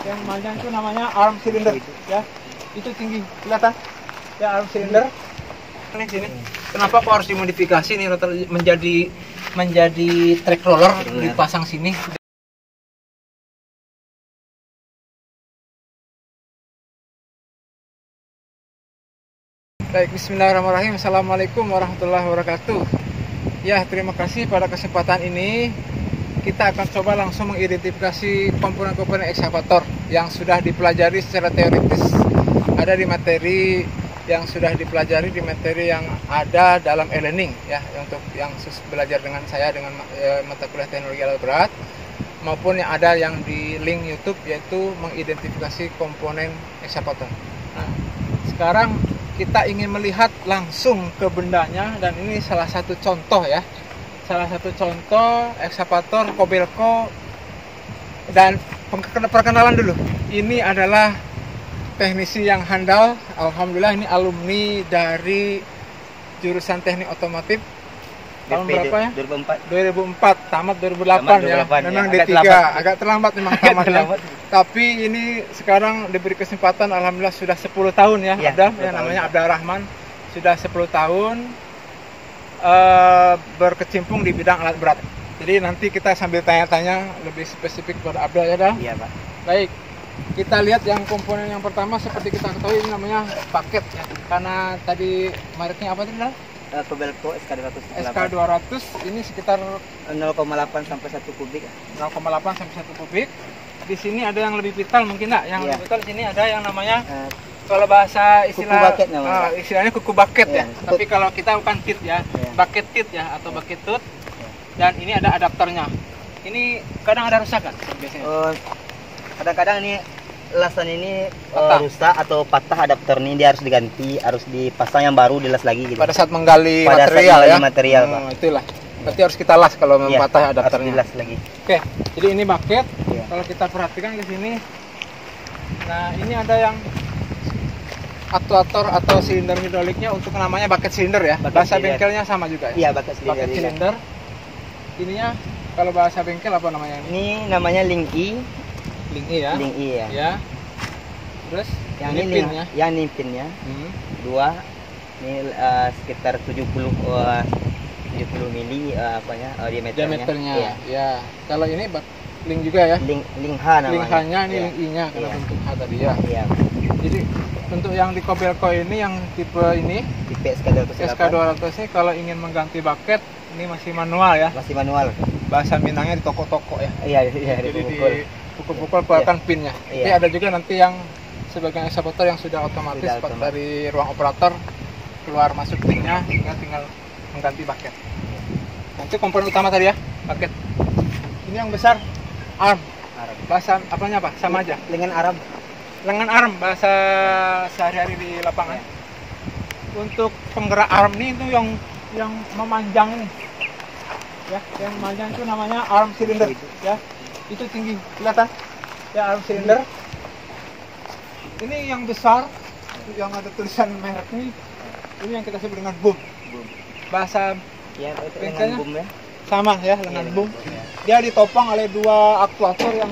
Yang panjang itu namanya arm cylinder ya. Itu tinggi, kelihatan? Ya, arm cylinder. Ini sini. Kenapa kok harus dimodifikasi nih rotor menjadi track roller dipasang sini? Baik, bismillahirrahmanirrahim. Assalamualaikum warahmatullahi wabarakatuh. Ya, terima kasih pada kesempatan ini. Kita akan coba langsung mengidentifikasi komponen-komponen ekskavator yang sudah dipelajari secara teoritis. Ada di materi yang sudah dipelajari di materi yang ada dalam e-learning ya, untuk yang belajar dengan saya dengan mata kuliah teknologi alat berat, maupun yang ada yang di link YouTube, yaitu mengidentifikasi komponen ekskavator. Nah, sekarang kita ingin melihat langsung ke bendanya, dan ini salah satu contoh ya. Salah satu contoh ekskavator Kobelco. Dan perkenalan dulu. Ini adalah teknisi yang handal. Alhamdulillah, ini alumni dari jurusan teknik otomotif. Tahun berapa ya? 2004, tamat 2008 ya. Memang D3, agak terlambat memang tamatnya. Tapi ini sekarang diberi kesempatan, alhamdulillah sudah 10 tahun ya, Abdal, ya, namanya Abdal Rahman. Sudah 10 tahun berkecimpung di bidang alat berat. Jadi nanti kita sambil tanya-tanya lebih spesifik kepada Abdal ya, Dal? Iya, Pak. Baik. Kita lihat yang komponen yang pertama, seperti kita ketahui ini namanya paket ya. Karena tadi mereknya apa tadi, Dal? Kobelco SK200. SK200 ini sekitar 0,8 sampai 1 kubik. 0,8 sampai 1 kubik. Di sini ada yang lebih vital mungkin enggak? Yang lebih vital di sini ada yang namanya kalau bahasa istilah kuku bucket namanya. Istilahnya kuku bucket ya. Tapi kalau kita bukan kit ya, bucket kit ya, atau bucket tooth. Dan ini ada adapternya. Ini kadang ada rusak kan biasanya? Kadang-kadang ini lasan ini rusak atau patah adapter ini, dia harus diganti, harus dipasang yang baru, dilas lagi gitu. Pada saat menggali material ya. Itulah. Berarti harus kita las kalau patah adapternya. Harus dilas lagi. Oke. Jadi ini bucket. Kalau kita perhatikan ke sini. Nah, ini ada yang aktuator atau silinder hidroliknya, untuk namanya bucket cylinder ya. Bahasa bengkelnya sama juga ya. Iya, bucket cylinder. Ininya kalau bahasa bengkel apa namanya? Ini namanya link I ya. Link I ya. Ya. Terus yang ini pinnya. Yang ini pinnya. Dua. Ini sekitar 70 mili diameternya. Ya. Kalau ini link juga ya. Link H namanya. Link H-nya ini link I-nya karena bentuk H tadi ya. Iya. Jadi untuk yang di Kobelco ini, yang tipe ini, tipe SK200 ini, kalau ingin mengganti bucket ini masih manual ya. Masih manual. Bahasa Minangnya di toko-toko ya. Iya. Jadi dipukul-pukul keluarkan pinnya. Tapi ada juga nanti yang sebagian ekskavator yang sudah otomatis dari ruang operator keluar masuk pinnya, tinggal mengganti bucket. Nanti komponen utama tadi ya, bucket. Ini yang besar arm. Bahasa apanya Pak? Sama aja. Lengan arm bahasa sehari-hari di lapangan. Untuk penggerak arm ini itu yang memanjang ini. Ya, yang memanjang itu namanya arm cylinder ya. Itu tinggi, kelihatan? Ya, arm cylinder. Ini yang besar, yang ada tulisan merek ini yang kita sebut dengan boom. Bahasa bengkelnya boom ya. Sama ya, dengan boom. Dia ditopang oleh dua aktuator yang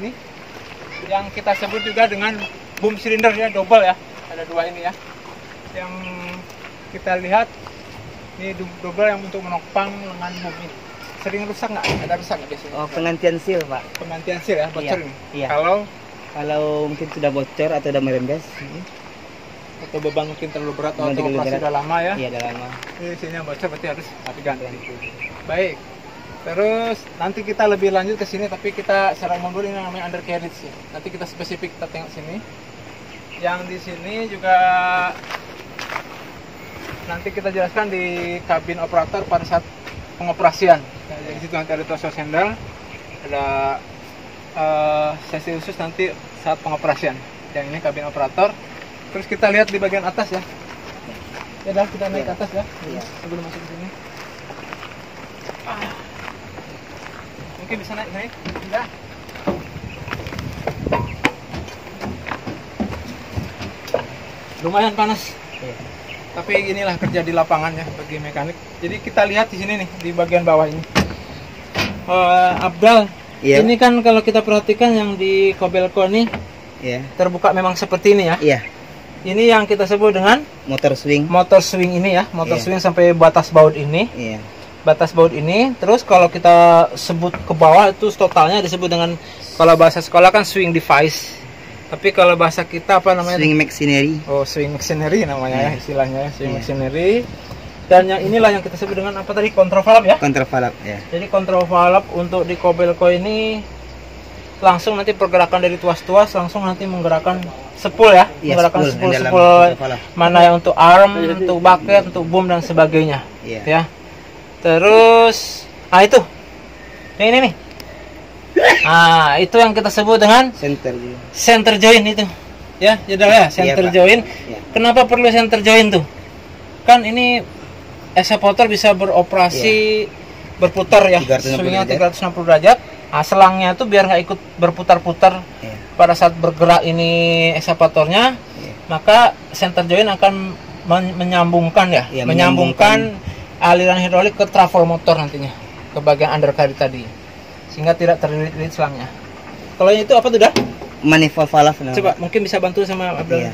ini, yang kita sebut juga dengan boom cylinder ya, double ya. Ada dua ini ya. Yang kita lihat ini double yang untuk menopang lengan boom ini. Sering rusak nggak? Ada rusak nggak biasanya? Oh, penggantian seal Pak. Penggantian seal ya, bocor ini. Iya. Kalau mungkin sudah bocor atau sudah merembes, atau beban mungkin terlalu berat atau operasi sudah lama ya. Iya, sudah lama. Ini sininya bocor, berarti harus diganti. Baik. Terus nanti kita lebih lanjut ke sini, tapi kita secara umum dulu, ini namanya undercarriage ya. Nanti kita spesifik, kita tengok sini. Yang di sini juga nanti kita jelaskan di kabin operator pada saat pengoperasian. Jadi situ nanti ada torso sendal, ada sesi khusus nanti saat pengoperasian. Yang ini kabin operator. Terus kita lihat di bagian atas ya. Ya dah, kita naik ke atas ya. Sebelum masuk ke sini. Mungkin bisa naik. Ya. Lumayan panas. Tapi inilah kerja di lapangan ya bagi mekanik. Jadi kita lihat di sini nih, di bagian bawah ini. Abdal Iya. Ini kan kalau kita perhatikan yang di Kobelco ini, iya, terbuka memang seperti ini ya. Iya. Ini yang kita sebut dengan motor swing. Motor swing ini ya, motor swing sampai batas baut ini. Iya. Batas baut ini. Terus kalau kita sebut ke bawah itu totalnya disebut dengan, kalau bahasa sekolah kan swing device. Tapi kalau bahasa kita apa namanya? Swing machinery. Oh, swing machinery namanya ya istilahnya, swing machinery. Dan yang inilah yang kita sebut dengan apa tadi? Control valve ya? Control valve ya. Jadi control valve untuk di Kobelco ini langsung nanti pergerakan dari tuas-tuas langsung nanti menggerakkan spool ya, menggerakkan spool mana yang untuk arm, untuk bucket, untuk boom dan sebagainya. Ya. Terus, itu, yang ini nih. Itu yang kita sebut dengan center joint itu. Ya, ya, center joint. Kenapa perlu center joint tuh? Kan ini eskapator bisa beroperasi berputar ya, swingnya 360 derajat. Nah, selangnya itu biar nggak ikut berputar-putar pada saat bergerak ini eskapatornya, maka center joint akan menyambungkan menyambungkan aliran hidrolik ke travel motor nantinya, ke bagian undercarriage tadi, sehingga tidak terlilit selangnya. Kalau itu apa tuh dah? Manifold valve. Coba mungkin bisa bantu sama Abdul.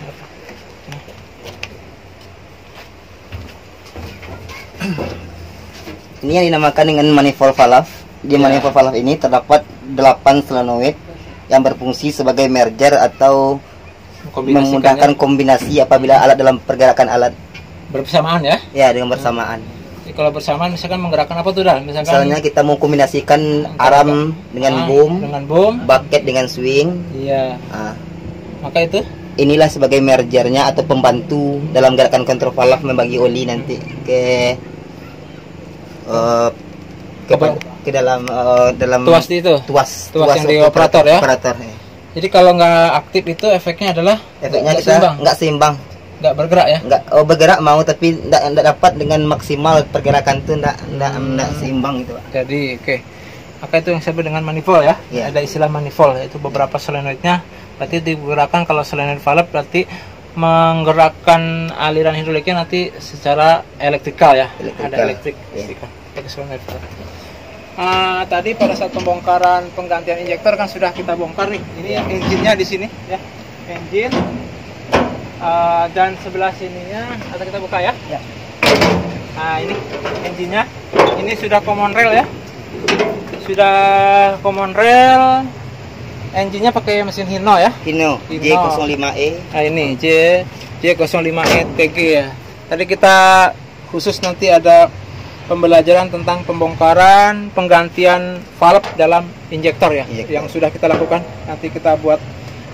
Ini yang dinamakan dengan manifold valve. Di manifold valve ini terdapat 8 solenoid yang berfungsi sebagai merger atau memudahkan kombinasi apabila alat dalam pergerakan alat bersamaan ya? Ya, dengan bersamaan. Jadi kalau bersamaan misalkan menggerakkan apa tuh dah? Misalnya kita mau kombinasikan arm dengan boom, bucket dengan swing. Iya. Maka itu inilah sebagai mergernya atau pembantu dalam gerakan control valve membagi oli nanti ke dalam tuas itu, tuas yang di operator ya. Jadi kalau nggak aktif itu efeknya adalah kita nggak seimbang, nggak bergerak ya. Nggak bergerak mau tapi nggak dapat dengan maksimal pergerakan itu nggak seimbang gitu. Jadi maka itu yang disebut dengan manifold ya. Ada istilah manifold, yaitu beberapa solenoidnya. Berarti digerakkan kalau solenoid valve berarti menggerakkan aliran hidroliknya nanti secara elektrikal ya. Ada elektrik pakai solenoid valve. Tadi pada saat pembongkaran penggantian injektor kan sudah kita bongkar nih. Ini yang engine-nya di sini ya. Engine. Dan sebelah sininya atau kita buka ya. Nah, ini engine-nya. Ini sudah common rail ya. Sudah common rail. Engine-nya pakai mesin Hino ya. Hino. J05E. Nah, ini J05E TG ya. Tadi kita khusus nanti ada pembelajaran tentang pembongkaran penggantian valve dalam injektor ya, yang sudah kita lakukan. Nanti kita buat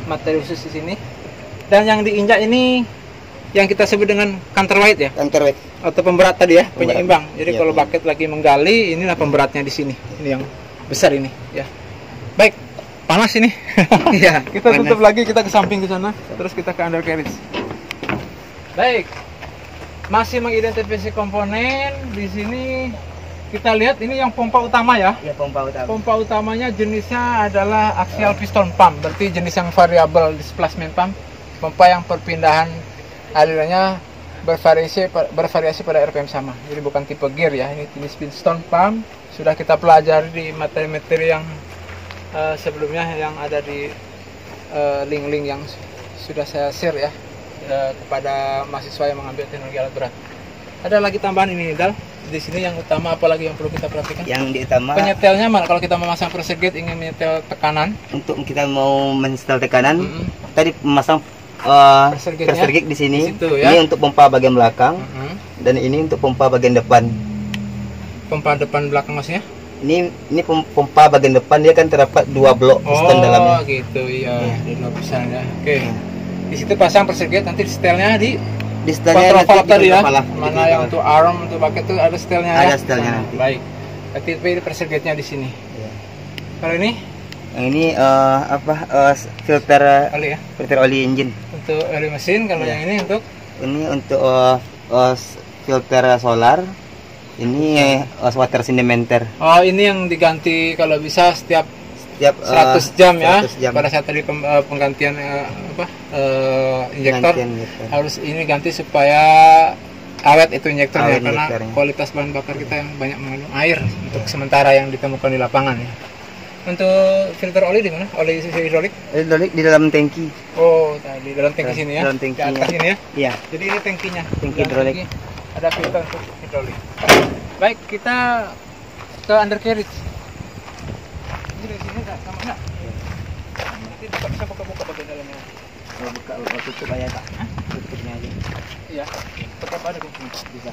materi khusus di sini. Dan yang diinjak ini yang kita sebut dengan counterweight ya, counterweight atau pemberat tadi ya, penyeimbang. Jadi kalau bucket lagi menggali, inilah pemberatnya di sini. Ini yang besar ini ya. Baik, panas ini. Ya, kita tutup lagi, kita ke samping ke sana, terus kita ke undercarriage. Baik. Masih mengidentifikasi komponen. Di sini kita lihat ini yang pompa utama ya. Iya, pompa utama. Pompa utamanya jenisnya adalah axial piston pump, berarti jenis yang variable displacement pump. Pompa yang perpindahan alirannya bervariasi pada RPM sama. Jadi bukan tipe gear ya. Ini jenis piston pump. Sudah kita pelajari di materi-materi yang sebelumnya yang ada di link-link yang sudah saya share ya. Kepada mahasiswa yang mengambil teknologi alat berat. Ada lagi tambahan ini Dal. Di sini yang utama apalagi yang perlu kita perhatikan? Yang utama penyetelnya mana? Kalau kita memasang pressure gauge ingin menyetel tekanan. Untuk kita mau menyetel tekanan, tadi memasang pressure gauge di sini. Situ, ya? Ini untuk pompa bagian belakang dan ini untuk pompa bagian depan. Pompa depan belakang maksudnya? Ini pompa bagian depan, dia kan terdapat 2 blok piston dalamnya. Oh gitu iya. Dua piston ya. Oke. Di situ pasang pressure gauge, nanti setelnya di control valve tadi ya. Mana yang untuk arm, untuk bucket itu ada setelnya ya. Ada setelnya nanti. Baik. Berarti pressure gauge-nya di sini. Ya. Kalau ini? Yang ini filter oli ya. Filter oli engine. Untuk oli mesin. Kalau yang ini untuk? Ini untuk filter solar. Ini water sedimenter. Oh, ini yang diganti kalau bisa setiap 100 jam ya. 100 jam. Pada saat tadi penggantian injektor harus ini ganti supaya awet itu injektornya, karena kualitas bahan bakar kita yang banyak mengandung air untuk sementara yang ditemukan di lapangan ya. Untuk filter oli di mana? Oli hidrolik? Hidrolik di dalam tangki. Oh, di dalam tangki sini ya? Dalam tangki. Di atas ini ya? Iya. Jadi ini tangkinya. Tangki hidrolik. Ada filter untuk hidrolik. Baik, kita ke undercarriage. Ini di sini nggak sama nggak? Nanti bisa buka-buka bagian dalamnya. Oh, buka tutup aja Pak. Tutupnya aja. Iya, tetap ada kunci. Bisa.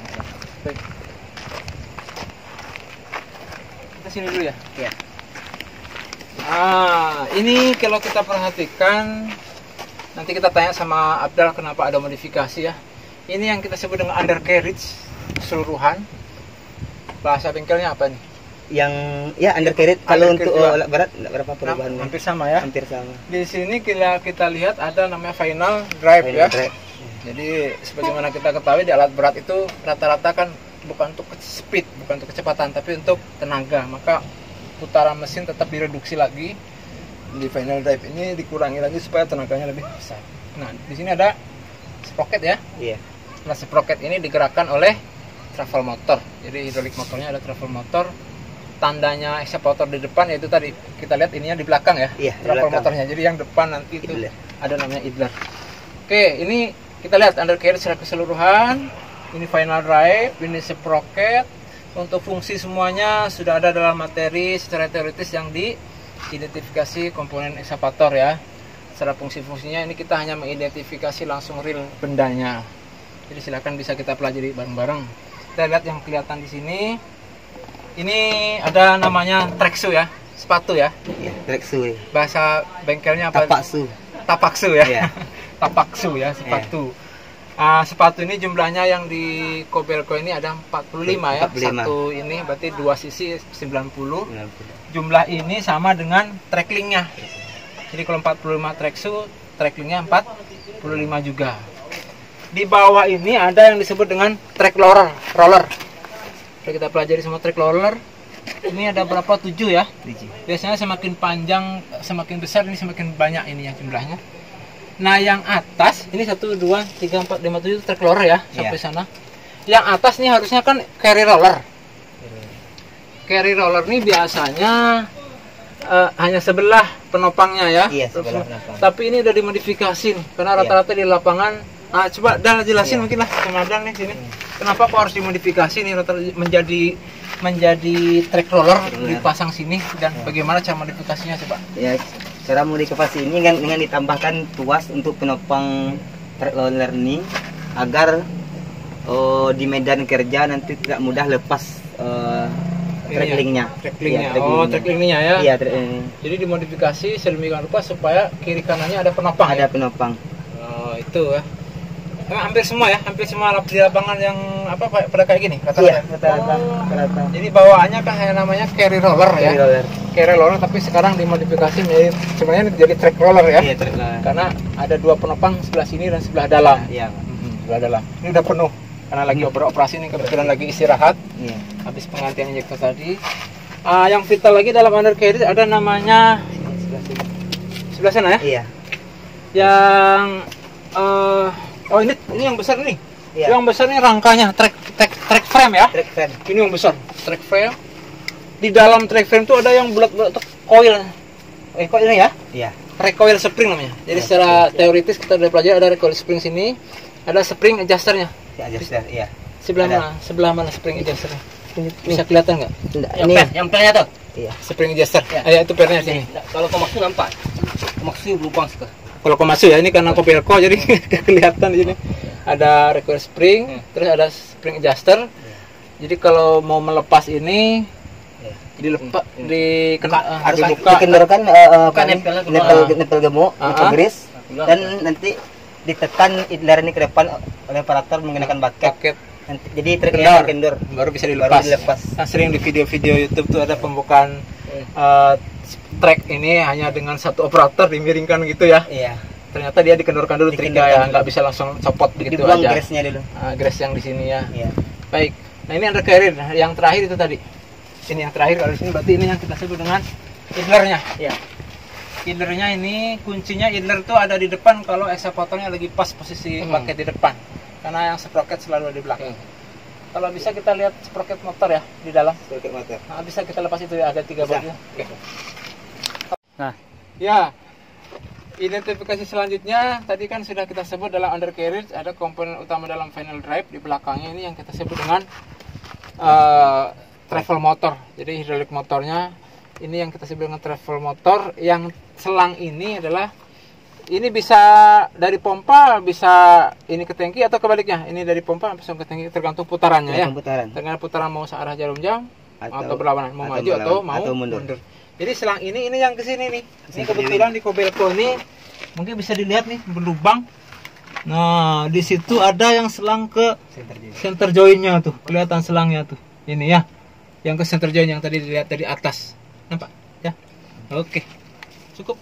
Baik. Kita sini dulu ya. Iya. Ini kalau kita perhatikan, nanti kita tanya sama Abdal kenapa ada modifikasi ya. Ini yang kita sebut dengan undercarriage keseluruhan. Bahasa bengkelnya apa nih? Yang ya undercarriage kalau untuk alat berat enggak berapa perubahan. Hampir sama ya. Hampir sama. Di sini kita lihat ada namanya final drive ya. Drive. Jadi sebagaimana kita ketahui di alat berat itu rata-rata kan bukan untuk speed, bukan untuk kecepatan, tapi untuk tenaga. Maka putaran mesin tetap direduksi lagi. Di final drive ini dikurangi lagi supaya tenaganya lebih besar. Nah, di sini ada sprocket ya. Iya. Nah, sprocket ini digerakkan oleh travel motor. Jadi hidrolik motornya ada travel motor. Tandanya eksavator di depan yaitu tadi kita lihat ininya di belakang ya. Iya, travel motornya. Jadi yang depan nanti itu ada namanya idler. Oke, ini kita lihat undercarriage secara keseluruhan. Ini final drive, ini sprocket. Untuk fungsi semuanya sudah ada dalam materi secara teoritis yang diidentifikasi komponen eksavator ya. Secara fungsi-fungsinya ini kita hanya mengidentifikasi langsung real bendanya. Jadi silakan bisa kita pelajari bareng-bareng. Kita lihat yang kelihatan di sini. Ini ada namanya treksu ya, sepatu ya. Iya, treksu. Bahasa bengkelnya apa? Tapaksu. Tapaksu ya. Iya. Tapaksu ya, sepatu. Sepatu ini jumlahnya yang di Kobelco ini ada 45 ya. 45. Satu ini berarti dua sisi 90. Jumlah ini sama dengan tracklingnya. Jadi kalau 45 treksu, tracklingnya 45 juga. Di bawah ini ada yang disebut dengan track roller. Kalau kita pelajari semua track roller. Ini ada berapa? 7 ya. Biasanya semakin panjang, semakin besar, ini semakin banyak ini yang jumlahnya. Nah, yang atas ini 1, 2, 3, 4, 5, 7 track roller ya, sampai sana. Yang atas nih harusnya kan carry roller. Carry roller ini biasanya hanya sebelah penopangnya ya. Iya, sebelah penopang. Tapi ini udah dimodifikasi nih, karena rata-rata di lapangan. Coba Dan jelasin mungkin lah sama Dan nih sini. Kenapa kok harus dimodifikasi nih menjadi track roller dipasang sini dan bagaimana cara modifikasinya coba? Ya, cara modifikasi ini kan dengan ditambahkan tuas untuk penopang track roller ini agar di medan kerja nanti tidak mudah lepas tracklingnya. Tracklingnya ya. Iya, tracklingnya. Jadi dimodifikasi sedemikian rupa supaya kiri kanannya ada penopang. Ada penopang. Oh, itu ya. Hampir semua di lapangan yang pada kayak gini rata-rata. Jadi bawaannya kan hanya namanya carry roller ya. Carry roller tapi sekarang dimodifikasi menjadi sebenarnya jadi track roller ya. Iya, track roller. Karena ada dua penopang sebelah sini dan sebelah dalam. Iya. Sebelah dalam. Ini udah penuh karena lagi operasi nih, kebetulan lagi istirahat. Iya. Habis penggantian injektor tadi. Yang vital lagi dalam undercarriage ada namanya sebelah sana ya. Iya. Yang ini yang besar nih. Iya. Yang besar nih rangkanya track frame ya. Track frame. Ini yang besar, track frame. Di dalam track frame itu ada yang bulat-bulat coil. Kok ini ya? Iya. Recoil spring namanya. Jadi secara teoritis kita udah pelajari ada recoil spring sini, ada spring adjusternya. Ya, adjuster, iya. Sebelah mana spring adjusternya? Bisa kelihatan nggak? Yang pernya tuh. Iya. Spring adjuster. Ya, itu pernya sini. Kalau Komatsu nampak. Komatsu berlubang sekali. Kalau Komatsu ya, ini karena Kobelco jadi kelihatan di sini. Ada recoil spring, terus ada spring adjuster. Jadi kalau mau melepas ini dilepas harus dikendorkan nempel gemuk atau grease dan nanti ditekan idler ini ke depan oleh operator menggunakan bucket. Jadi terkendor baru bisa dilepas. Nah, sering di video-video YouTube tuh ada pembukaan track ini hanya dengan satu operator dimiringkan gitu ya. Iya. Ternyata dia dikendorkan dulu triknya ya, nggak bisa langsung copot begitu aja. Dibuang grease-nya dulu. Grease yang di sini ya. Iya. Baik. Nah, ini undercarriage yang terakhir itu tadi. Ini yang terakhir kalau di sini berarti ini yang kita sebut dengan idlernya. Iya. Idlernya ini kuncinya idler tuh ada di depan kalau eksavatornya lagi pas posisi bucket di depan. Karena yang sprocket selalu ada di belakang. Kalau bisa kita lihat sprocket motor ya di dalam. Sprocket motor. Nah, bisa kita lepas itu ya, ada 3 bagian. Oke. Nah, ya. Identifikasi selanjutnya tadi kan sudah kita sebut dalam undercarriage ada komponen utama dalam final drive di belakangnya ini yang kita sebut dengan travel motor. Jadi hidrolik motornya ini yang kita sebut dengan travel motor. Yang selang ini adalah ini bisa dari pompa bisa ini ke tangki atau kebaliknya. Ini dari pompa langsung ke tangki tergantung putarannya ya. Tergantung putaran mau searah jarum jam atau berlawanan, mau maju atau mau mundur. Jadi selang ini yang ke sini nih. Ini kebetulan di Kobelco ini mungkin bisa dilihat nih berlubang. Nah, di situ ada yang selang ke center joinnya tuh. Kelihatan selangnya tuh. Ini ya. Yang ke center join yang tadi dilihat dari atas. Nampak? Ya. Oke. Cukup.